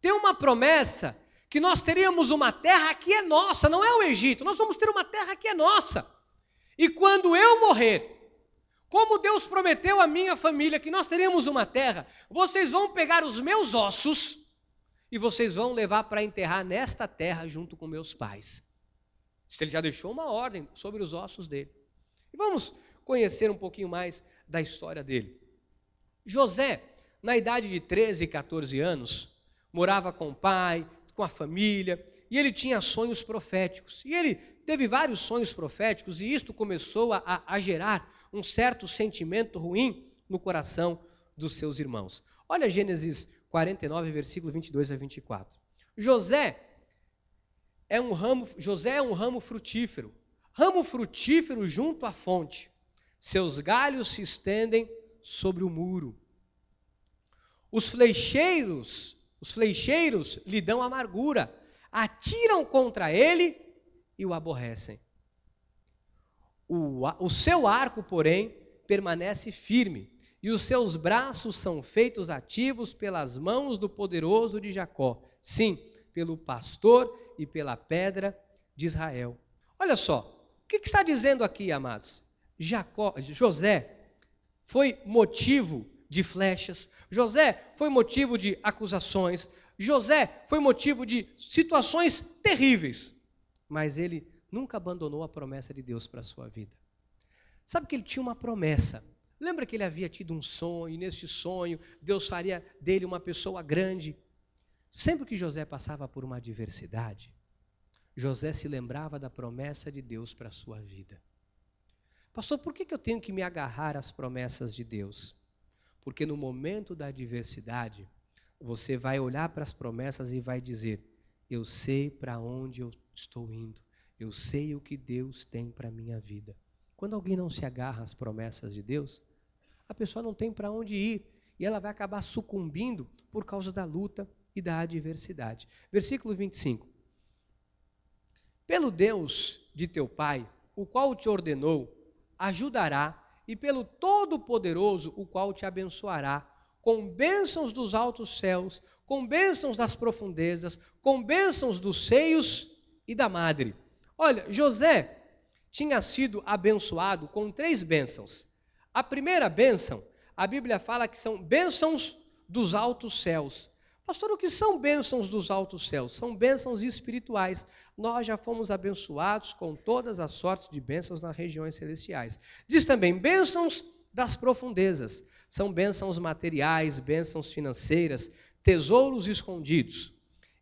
tem uma promessa que nós teríamos uma terra que é nossa, não é o Egito, nós vamos ter uma terra que é nossa. E quando eu morrer, como Deus prometeu à minha família que nós teríamos uma terra, vocês vão pegar os meus ossos e vocês vão levar para enterrar nesta terra junto com meus pais. Ele já deixou uma ordem sobre os ossos dele. E vamos conhecer um pouquinho mais da história dele. José, na idade de 13 e 14 anos, morava com o pai, com a família, e ele tinha sonhos proféticos. E ele teve vários sonhos proféticos, e isto começou a gerar um certo sentimento ruim no coração dos seus irmãos. Olha Gênesis 49, versículo 22 a 24. José é um ramo frutífero. Ramo frutífero junto à fonte. Seus galhos se estendem sobre o muro. Os flecheiros Os flecheiros lhe dão amargura, atiram contra ele e o aborrecem. O seu arco, porém, permanece firme, e os seus braços são feitos ativos pelas mãos do poderoso de Jacó. Sim, pelo pastor e pela pedra de Israel. Olha só, o que está dizendo aqui, amados? José foi motivo de flechas, José foi motivo de acusações, José foi motivo de situações terríveis, mas ele nunca abandonou a promessa de Deus para a sua vida. Sabe que ele tinha uma promessa. Lembra que ele havia tido um sonho, e neste sonho Deus faria dele uma pessoa grande. Sempre que José passava por uma adversidade, José se lembrava da promessa de Deus para a sua vida. Pastor, por que eu tenho que me agarrar às promessas de Deus? Porque no momento da adversidade, você vai olhar para as promessas e vai dizer: eu sei para onde eu estou indo, eu sei o que Deus tem para a minha vida. Quando alguém não se agarra às promessas de Deus, a pessoa não tem para onde ir e ela vai acabar sucumbindo por causa da luta e da adversidade. Versículo 25. Pelo Deus de teu pai, o qual te ordenou, ajudará, e pelo Todo-Poderoso, o qual te abençoará, com bênçãos dos altos céus, com bênçãos das profundezas, com bênçãos dos seios e da madre. Olha, José tinha sido abençoado com 3 bênçãos. A primeira bênção, a Bíblia fala que são bênçãos dos altos céus. Pastor, o que são bênçãos dos altos céus? São bênçãos espirituais. Nós já fomos abençoados com todas as sortes de bênçãos nas regiões celestiais. Diz também bênçãos das profundezas. São bênçãos materiais, bênçãos financeiras, tesouros escondidos.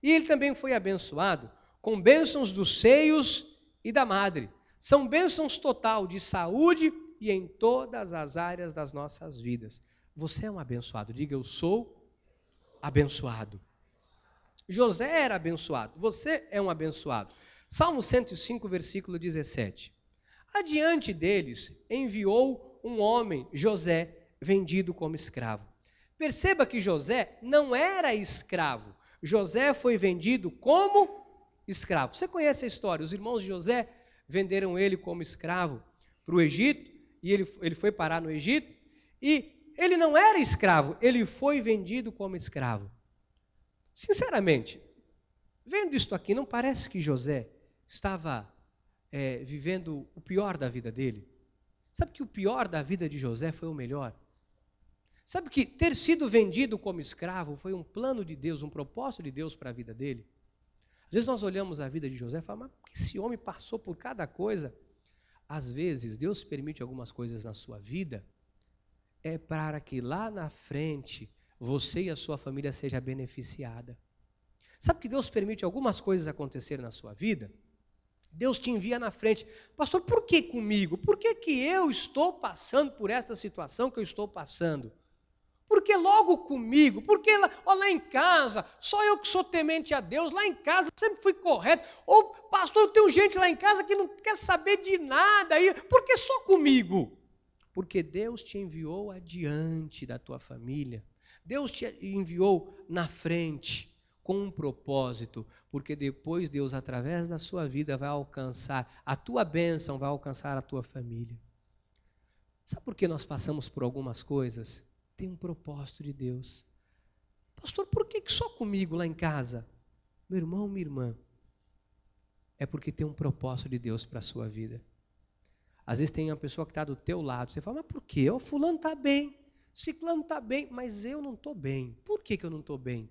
E ele também foi abençoado com bênçãos dos seios e da madre. São bênçãos total de saúde e em todas as áreas das nossas vidas. Você é um abençoado. Diga, eu sou abençoado. José era abençoado. Você é um abençoado. Salmo 105, versículo 17. Adiante deles enviou um homem, José, vendido como escravo. Perceba que José não era escravo. José foi vendido como escravo. Você conhece a história? Os irmãos de José venderam ele como escravo para o Egito, e ele foi parar no Egito, e ele não era escravo, ele foi vendido como escravo. Sinceramente, vendo isto aqui, não parece que José estava vivendo o pior da vida dele? Sabe que o pior da vida de José foi o melhor? Sabe que ter sido vendido como escravo foi um plano de Deus, um propósito de Deus para a vida dele? Às vezes nós olhamos a vida de José e falamos, mas esse homem passou por cada coisa. Às vezes Deus permite algumas coisas na sua vida, é para que lá na frente você e a sua família seja beneficiada. Sabe que Deus permite algumas coisas acontecerem na sua vida? Deus te envia na frente. Pastor, por que comigo? Por que eu estou passando por esta situação que eu estou passando? Por que logo comigo? Porque lá em casa, só eu que sou temente a Deus, lá em casa eu sempre fui correto. Ou, pastor, tem gente lá em casa que não quer saber de nada. Por que só comigo? Porque Deus te enviou adiante da tua família. Deus te enviou na frente com um propósito. Porque depois Deus, através da sua vida, vai alcançar a tua bênção, vai alcançar a tua família. Sabe por que nós passamos por algumas coisas? Tem um propósito de Deus. Pastor, por que só comigo lá em casa? Meu irmão, minha irmã, é porque tem um propósito de Deus para a sua vida. Às vezes tem uma pessoa que está do teu lado, você fala, mas por quê? O fulano está bem, ciclano está bem, mas eu não estou bem. Por que eu não estou bem?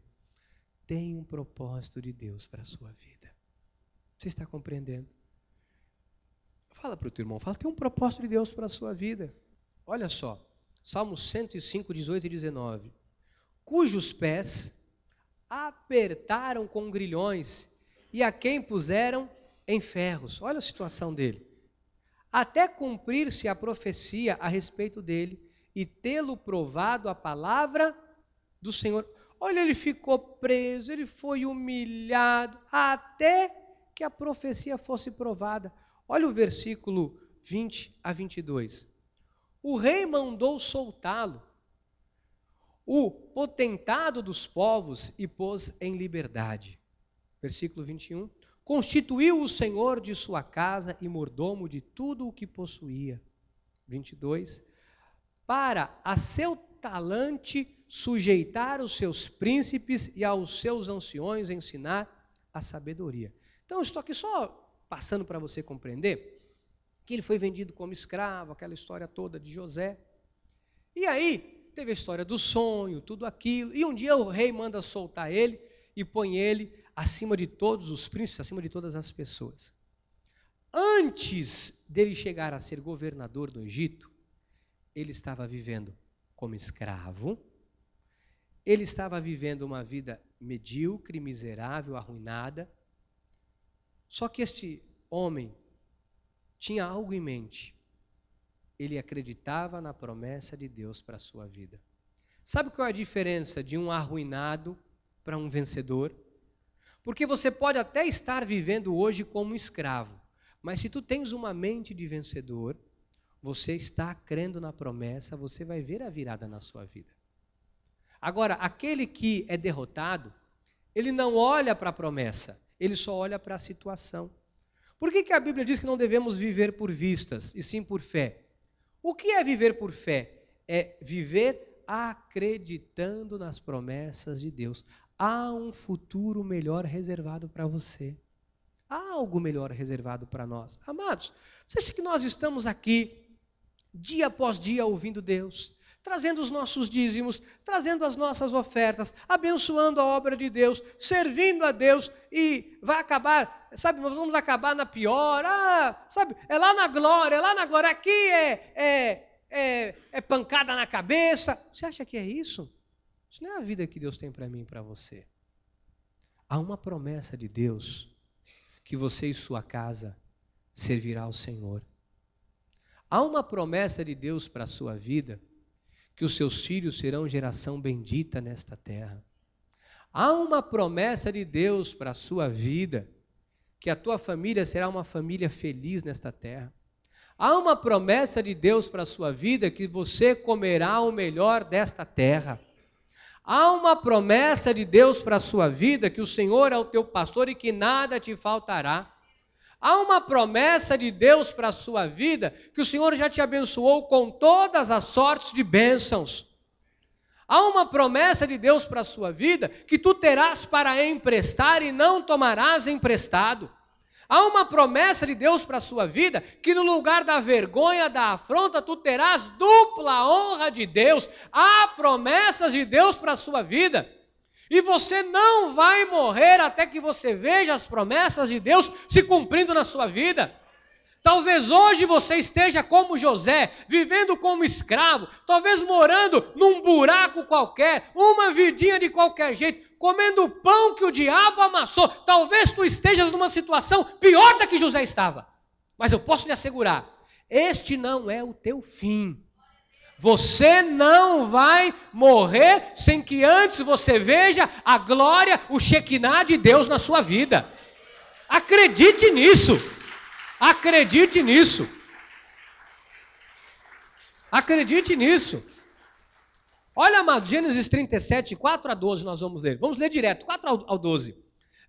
Tem um propósito de Deus para a sua vida. Você está compreendendo? Fala para o teu irmão, fala, tem um propósito de Deus para a sua vida. Olha só. Salmo 105, 18 e 19. Cujos pés apertaram com grilhões e a quem puseram em ferros. Olha a situação dele. Até cumprir-se a profecia a respeito dele e tê-lo provado a palavra do Senhor. Olha, ele ficou preso, ele foi humilhado, até que a profecia fosse provada. Olha o versículo 20 a 22. O rei mandou soltá-lo. o potentado dos povos e pôs em liberdade. Versículo 21. Constituiu o Senhor de sua casa e mordomo de tudo o que possuía. 22. Para a seu talante sujeitar os seus príncipes e aos seus anciões ensinar a sabedoria. Então, eu estou aqui só passando para você compreender que ele foi vendido como escravo, aquela história toda de José. E aí, teve a história do sonho, tudo aquilo, e um dia o rei manda soltar ele e põe ele acima de todos os príncipes, acima de todas as pessoas. Antes dele chegar a ser governador do Egito, ele estava vivendo como escravo, ele estava vivendo uma vida medíocre, miserável, arruinada. Só que este homem tinha algo em mente. Ele acreditava na promessa de Deus para a sua vida. Sabe qual é a diferença de um arruinado para um vencedor? Porque você pode até estar vivendo hoje como escravo, mas se tu tens uma mente de vencedor, você está crendo na promessa, você vai ver a virada na sua vida. Agora, aquele que é derrotado, ele não olha para a promessa, ele só olha para a situação. Por que a Bíblia diz que não devemos viver por vistas, e sim por fé? O que é viver por fé? É viver acreditando nas promessas de Deus. Há um futuro melhor reservado para você. Há algo melhor reservado para nós. Amados, você acha que nós estamos aqui, dia após dia, ouvindo Deus, trazendo os nossos dízimos, trazendo as nossas ofertas, abençoando a obra de Deus, servindo a Deus, e vai acabar, sabe, nós vamos acabar na pior, sabe, é lá na glória, aqui é pancada na cabeça. Você acha que é isso? Isso não é a vida que Deus tem para mim e para você. Há uma promessa de Deus que você e sua casa servirá ao Senhor. Há uma promessa de Deus para a sua vida que os seus filhos serão geração bendita nesta terra. Há uma promessa de Deus para a sua vida que a tua família será uma família feliz nesta terra. Há uma promessa de Deus para a sua vida que você comerá o melhor desta terra. Há uma promessa de Deus para a sua vida que o Senhor é o teu pastor e que nada te faltará. Há uma promessa de Deus para a sua vida que o Senhor já te abençoou com todas as sortes de bênçãos. Há uma promessa de Deus para a sua vida que tu terás para emprestar e não tomarás emprestado. Há uma promessa de Deus para a sua vida que no lugar da vergonha, da afronta, tu terás dupla honra de Deus. Há promessas de Deus para a sua vida. E você não vai morrer até que você veja as promessas de Deus se cumprindo na sua vida. Talvez hoje você esteja como José, vivendo como escravo, talvez morando num buraco qualquer, uma vidinha de qualquer jeito, comendo o pão que o diabo amassou. Talvez tu estejas numa situação pior da que José estava. Mas eu posso lhe assegurar, este não é o teu fim. Você não vai morrer sem que antes você veja a glória, o Shekinah de Deus na sua vida. Acredite nisso. Acredite nisso. Acredite nisso. Olha, amado, Gênesis 37, 4 a 12 nós vamos ler. Vamos ler direto, 4 ao 12.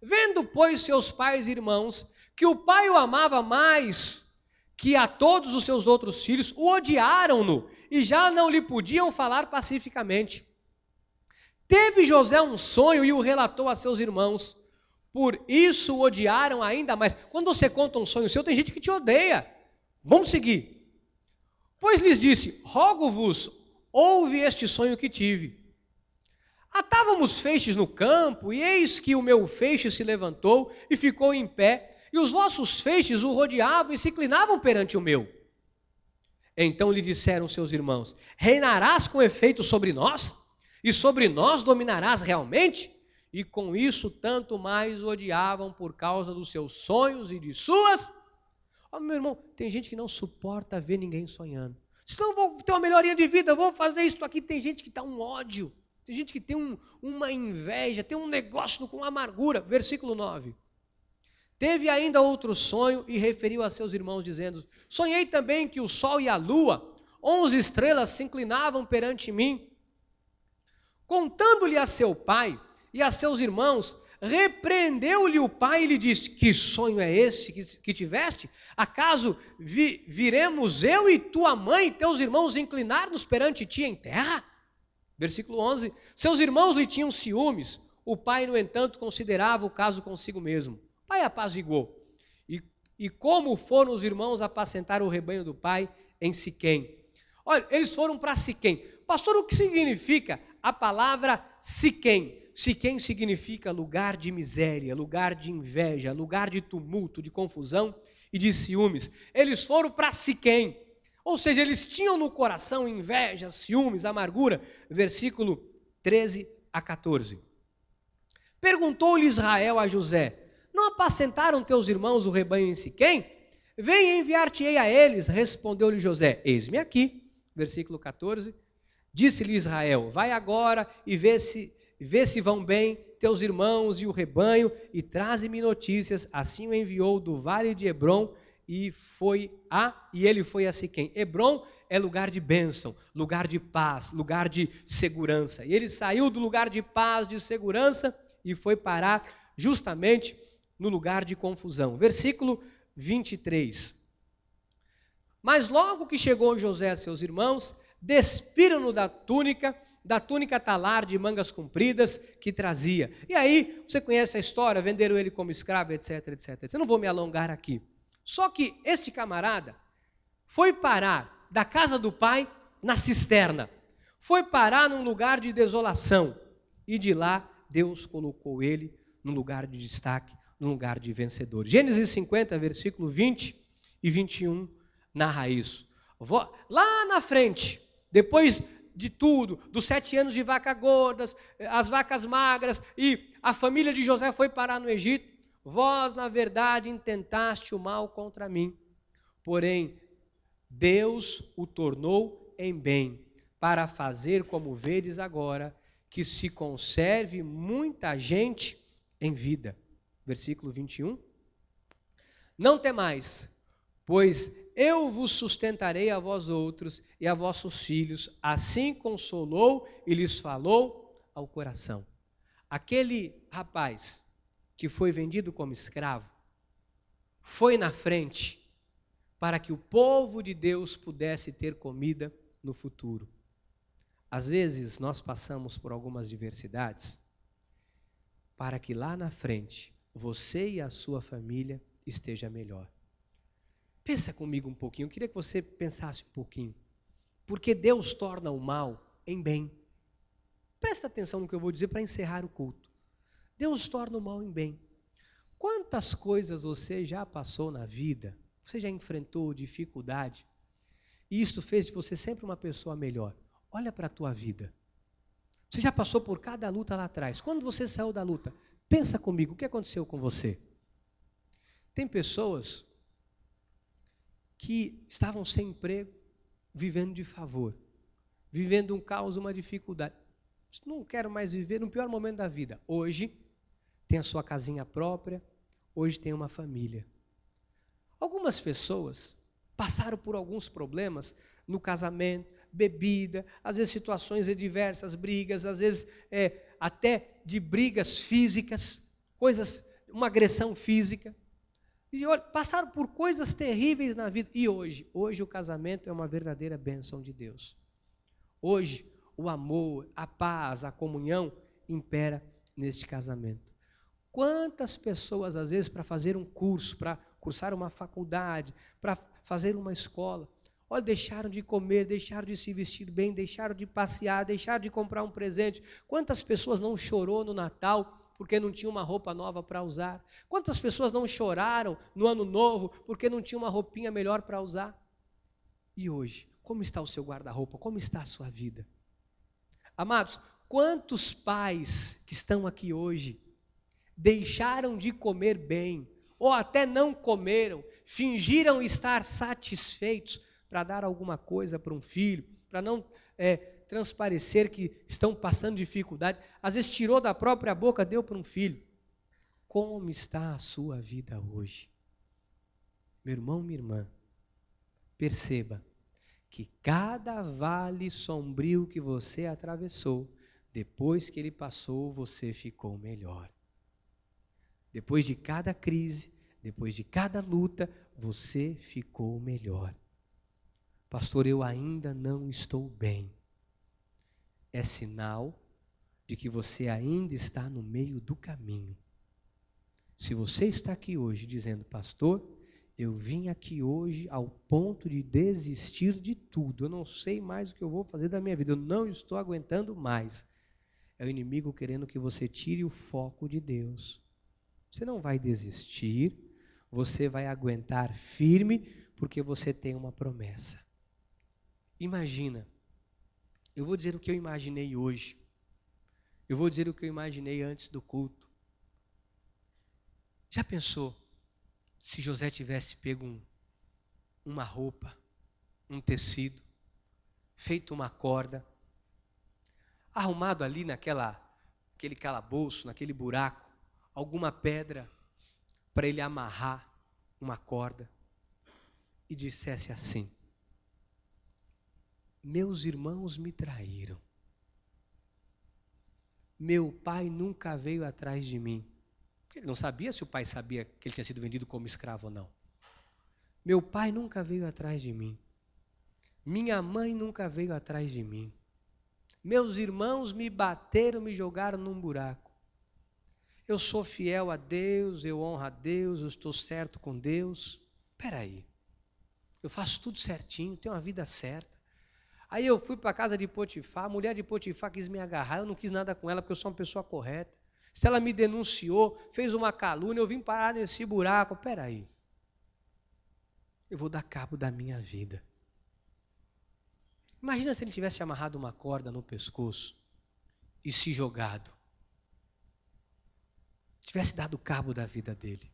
Vendo, pois, seus pais e irmãos, que o pai o amava mais que a todos os seus outros filhos, o odiaram-no e já não lhe podiam falar pacificamente. Teve José um sonho e o relatou a seus irmãos. Por isso o odiaram ainda mais. Quando você conta um sonho seu, tem gente que te odeia. Vamos seguir. Pois lhes disse, rogo-vos, ouve este sonho que tive. Atávamos feixes no campo, e eis que o meu feixe se levantou e ficou em pé, e os vossos feixes o rodeavam e se inclinavam perante o meu. Então lhe disseram seus irmãos, reinarás com efeito sobre nós? E sobre nós dominarás realmente? E com isso tanto mais o odiavam por causa dos seus sonhos e de suas... Meu irmão, tem gente que não suporta ver ninguém sonhando. Senão eu vou ter uma melhoria de vida, eu vou fazer isso aqui. Tem gente que está um ódio, tem gente que tem uma inveja, tem um negócio com amargura. Versículo 9. Teve ainda outro sonho e referiu a seus irmãos, dizendo, sonhei também que o sol e a lua, 11 estrelas se inclinavam perante mim. Contando-lhe a seu pai e a seus irmãos, repreendeu-lhe o pai e lhe disse: que sonho é esse que tiveste? Acaso viremos eu e tua mãe e teus irmãos inclinar-nos perante ti em terra? Versículo 11. Seus irmãos lhe tinham ciúmes. O pai, no entanto, considerava o caso consigo mesmo. O pai apaziguou. E como foram os irmãos apacentar o rebanho do pai em Siquém? Olha, eles foram para Siquém. Pastor, o que significa a palavra Siquém? Siquém significa lugar de miséria, lugar de inveja, lugar de tumulto, de confusão e de ciúmes. Eles foram para Siquém. Ou seja, eles tinham no coração inveja, ciúmes, amargura. Versículo 13 a 14. Perguntou-lhe Israel a José: não apacentaram teus irmãos o rebanho em Siquém? Vem, enviar-te-ei a eles. Respondeu-lhe José: eis-me aqui. Versículo 14. Disse-lhe Israel: vai agora e vê se vão bem teus irmãos e o rebanho, e traze-me notícias. Assim o enviou do vale de Hebrom, e ele foi a Siquém. Hebrom é lugar de bênção, lugar de paz, lugar de segurança. E ele saiu do lugar de paz, de segurança, e foi parar justamente no lugar de confusão. Versículo 23. Mas logo que chegou José a seus irmãos, despiram-no da túnica talar de mangas compridas que trazia. E aí, você conhece a história, venderam ele como escravo, etc, etc. Eu não vou me alongar aqui. Só que este camarada foi parar da casa do pai na cisterna. Foi parar num lugar de desolação. E de lá, Deus colocou ele num lugar de destaque, num lugar de vencedor. Gênesis 50, versículo 20 e 21, narra isso. Lá na frente, depois de tudo, dos 7 anos de vacas gordas, as vacas magras, e a família de José foi parar no Egito, vós, na verdade, intentaste o mal contra mim, porém, Deus o tornou em bem, para fazer como vedes agora, que se conserve muita gente em vida. Versículo 21. Não temais, pois eu vos sustentarei a vós outros e a vossos filhos. Assim consolou e lhes falou ao coração. Aquele rapaz que foi vendido como escravo foi na frente para que o povo de Deus pudesse ter comida no futuro. Às vezes nós passamos por algumas diversidades para que lá na frente você e a sua família esteja melhor. Pensa comigo um pouquinho, eu queria que você pensasse um pouquinho. Porque Deus torna o mal em bem. Presta atenção no que eu vou dizer para encerrar o culto. Deus torna o mal em bem. Quantas coisas você já passou na vida, você já enfrentou dificuldade, e isto fez de você sempre uma pessoa melhor. Olha para a tua vida. Você já passou por cada luta lá atrás. Quando você saiu da luta, pensa comigo, o que aconteceu com você? Tem pessoas que estavam sem emprego, vivendo de favor, vivendo um caos, uma dificuldade. Não quero mais viver no pior momento da vida. Hoje, tem a sua casinha própria, hoje tem uma família. Algumas pessoas passaram por alguns problemas no casamento, bebida, às vezes situações adversas, brigas, às vezes até de brigas físicas, uma agressão física. E passaram por coisas terríveis na vida. E hoje o casamento é uma verdadeira bênção de Deus. Hoje o amor, a paz, a comunhão impera neste casamento. Quantas pessoas, às vezes, para fazer um curso, para cursar uma faculdade, para fazer uma escola, deixaram de comer, deixaram de se vestir bem, deixaram de passear, deixaram de comprar um presente. Quantas pessoas não chorou no Natal porque não tinha uma roupa nova para usar? Quantas pessoas não choraram no Ano Novo porque não tinha uma roupinha melhor para usar? E hoje, como está o seu guarda-roupa? Como está a sua vida? Amados, quantos pais que estão aqui hoje deixaram de comer bem, ou até não comeram, fingiram estar satisfeitos para dar alguma coisa para um filho, para não transparecer que estão passando dificuldade, às vezes tirou da própria boca, deu para um filho. Como está a sua vida hoje? Meu irmão, minha irmã, perceba que cada vale sombrio que você atravessou, depois que ele passou, você ficou melhor. Depois de cada crise, depois de cada luta, você ficou melhor. Pastor, eu ainda não estou bem. É sinal de que você ainda está no meio do caminho. Se você está aqui hoje dizendo, pastor, eu vim aqui hoje ao ponto de desistir de tudo. Eu não sei mais o que eu vou fazer da minha vida. Eu não estou aguentando mais. É o inimigo querendo que você tire o foco de Deus. Você não vai desistir. Você vai aguentar firme porque você tem uma promessa. Imagina. Eu vou dizer o que eu imaginei hoje. Eu vou dizer o que eu imaginei antes do culto. Já pensou se José tivesse pego uma roupa, um tecido, feito uma corda, arrumado ali naquele calabouço, naquele buraco, alguma pedra para ele amarrar uma corda e dissesse assim: meus irmãos me traíram. Meu pai nunca veio atrás de mim. Ele não sabia se o pai sabia que ele tinha sido vendido como escravo ou não. Meu pai nunca veio atrás de mim. Minha mãe nunca veio atrás de mim. Meus irmãos me bateram, me jogaram num buraco. Eu sou fiel a Deus, eu honro a Deus, eu estou certo com Deus. Espera aí. Eu faço tudo certinho, tenho uma vida certa. Aí eu fui para a casa de Potifar, a mulher de Potifar quis me agarrar, eu não quis nada com ela porque eu sou uma pessoa correta. Se ela me denunciou, fez uma calúnia, eu vim parar nesse buraco. Espera aí. Eu vou dar cabo da minha vida. Imagina se ele tivesse amarrado uma corda no pescoço e se jogado. Tivesse dado cabo da vida dele.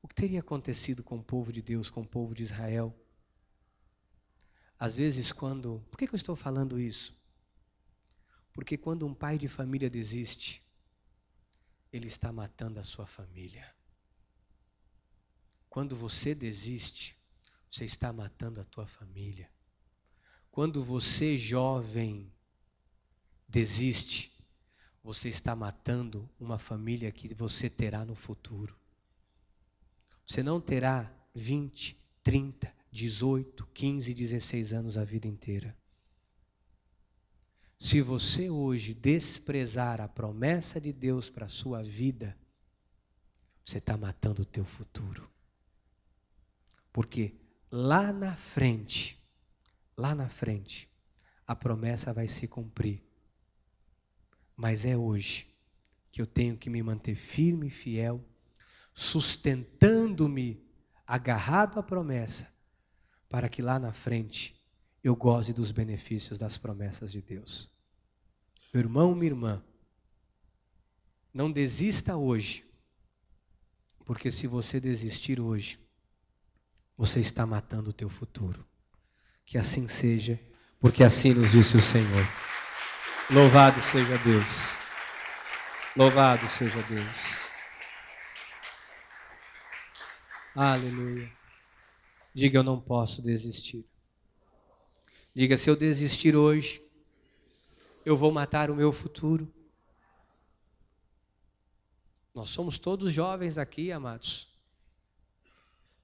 O que teria acontecido com o povo de Deus, com o povo de Israel? Às vezes quando... Por que eu estou falando isso? Porque quando um pai de família desiste, ele está matando a sua família. Quando você desiste, você está matando a tua família. Quando você, jovem, desiste, você está matando uma família que você terá no futuro. Você não terá 20, 30, 18, 15, 16 anos a vida inteira. Se você hoje desprezar a promessa de Deus para a sua vida, você está matando o teu futuro. Porque lá na frente, a promessa vai se cumprir. Mas é hoje que eu tenho que me manter firme e fiel, sustentando-me, agarrado à promessa, para que lá na frente eu goze dos benefícios das promessas de Deus. Meu irmão, minha irmã, não desista hoje, porque se você desistir hoje, você está matando o teu futuro. Que assim seja, porque assim nos disse o Senhor. Louvado seja Deus. Louvado seja Deus. Aleluia. Diga, eu não posso desistir. Diga, se eu desistir hoje, eu vou matar o meu futuro. Nós somos todos jovens aqui, amados.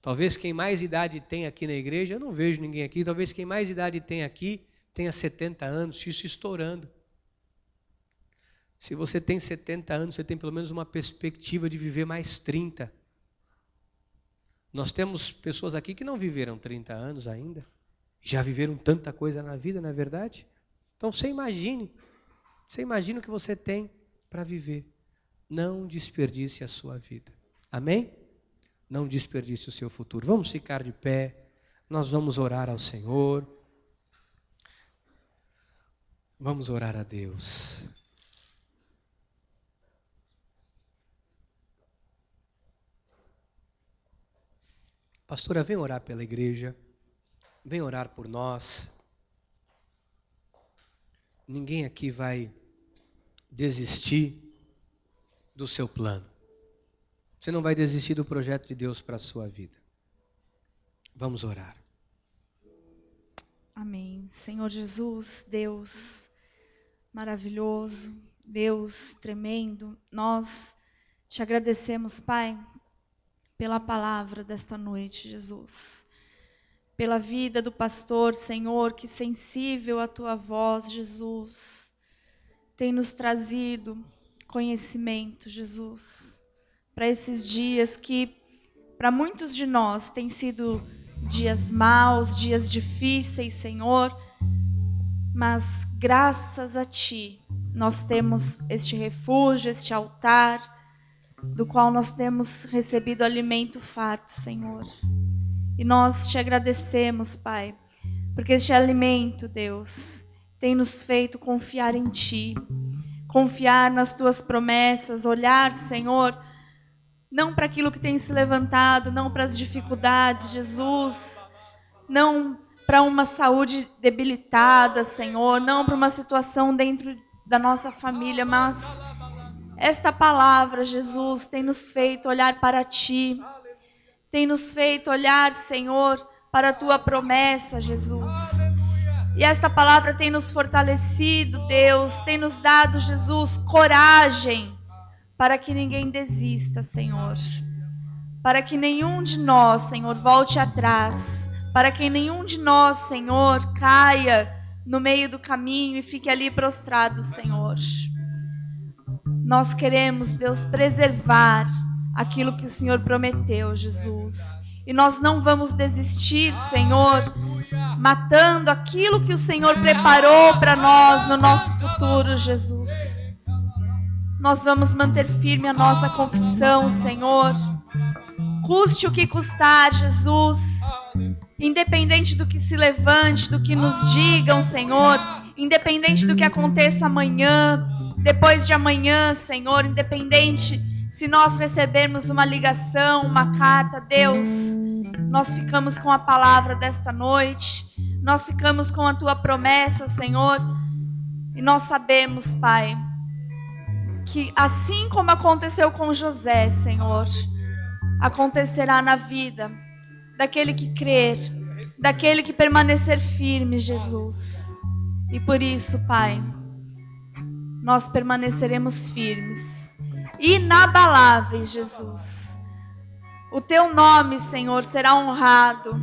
Talvez quem mais idade tem aqui na igreja, eu não vejo ninguém aqui, talvez quem mais idade tem aqui tenha 70 anos, isso estourando. Se você tem 70 anos, você tem pelo menos uma perspectiva de viver mais 30. Nós temos pessoas aqui que não viveram 30 anos ainda, já viveram tanta coisa na vida, não é verdade? Então você imagine o que você tem para viver. Não desperdice a sua vida. Amém? Não desperdice o seu futuro. Vamos ficar de pé. Nós vamos orar ao Senhor. Vamos orar a Deus. Pastora, vem orar pela igreja. Vem orar por nós. Ninguém aqui vai desistir do seu plano. Você não vai desistir do projeto de Deus para a sua vida. Vamos orar. Amém. Senhor Jesus, Deus, maravilhoso, Deus tremendo, nós te agradecemos, Pai, pela palavra desta noite, Jesus. Pela vida do pastor, Senhor, que sensível à tua voz, Jesus, tem nos trazido conhecimento, Jesus, para esses dias que, para muitos de nós, têm sido dias maus, dias difíceis, Senhor, mas graças a Ti, nós temos este refúgio, este altar, do qual nós temos recebido alimento farto, Senhor. E nós te agradecemos, Pai, porque este alimento, Deus, tem nos feito confiar em Ti, confiar nas Tuas promessas, olhar, Senhor, não para aquilo que tem se levantado, não para as dificuldades, Jesus, não para uma saúde debilitada, Senhor, não para uma situação dentro da nossa família, mas esta palavra, Jesus, tem nos feito olhar para Ti, tem nos feito olhar, Senhor, para a Tua promessa, Jesus. E esta palavra tem nos fortalecido, Deus, tem nos dado, Jesus, coragem para que ninguém desista, Senhor. Para que nenhum de nós, Senhor, volte atrás. Para que nenhum de nós, Senhor, caia no meio do caminho e fique ali prostrado, Senhor. Nós queremos, Deus, preservar aquilo que o Senhor prometeu, Jesus. E nós não vamos desistir, Senhor, matando aquilo que o Senhor preparou para nós no nosso futuro, Jesus. Nós vamos manter firme a nossa confissão, Senhor. Custe o que custar, Jesus. Independente do que se levante, do que nos digam, Senhor. Independente do que aconteça amanhã, depois de amanhã, Senhor. Independente se nós recebermos uma ligação, uma carta, Deus, nós ficamos com a palavra desta noite, nós ficamos com a Tua promessa, Senhor, e nós sabemos, Pai, que assim como aconteceu com José, Senhor, acontecerá na vida daquele que crer, daquele que permanecer firme, Jesus. E por isso, Pai, nós permaneceremos firmes, inabaláveis, Jesus. O Teu nome, Senhor, será honrado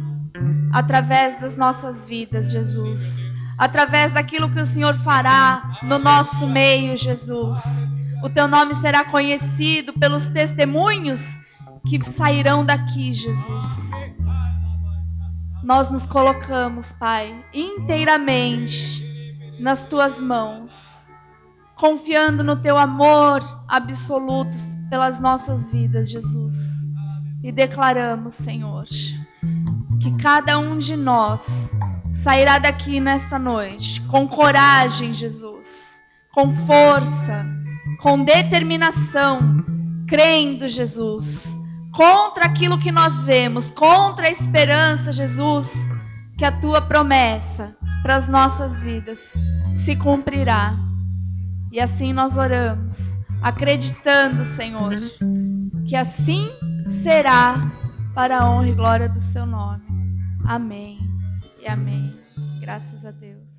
através das nossas vidas, Jesus. Através daquilo que o Senhor fará no nosso meio, Jesus. O Teu nome será conhecido pelos testemunhos que sairão daqui, Jesus. Nós nos colocamos, Pai, inteiramente nas Tuas mãos, confiando no Teu amor absoluto pelas nossas vidas, Jesus. E declaramos, Senhor, que cada um de nós sairá daqui nesta noite com coragem, Jesus, com força, com determinação, crendo, Jesus, contra aquilo que nós vemos, contra a esperança, Jesus, que a Tua promessa para as nossas vidas se cumprirá. E assim nós oramos, acreditando, Senhor, que assim será para a honra e glória do Seu nome. Amém e amém. Graças a Deus.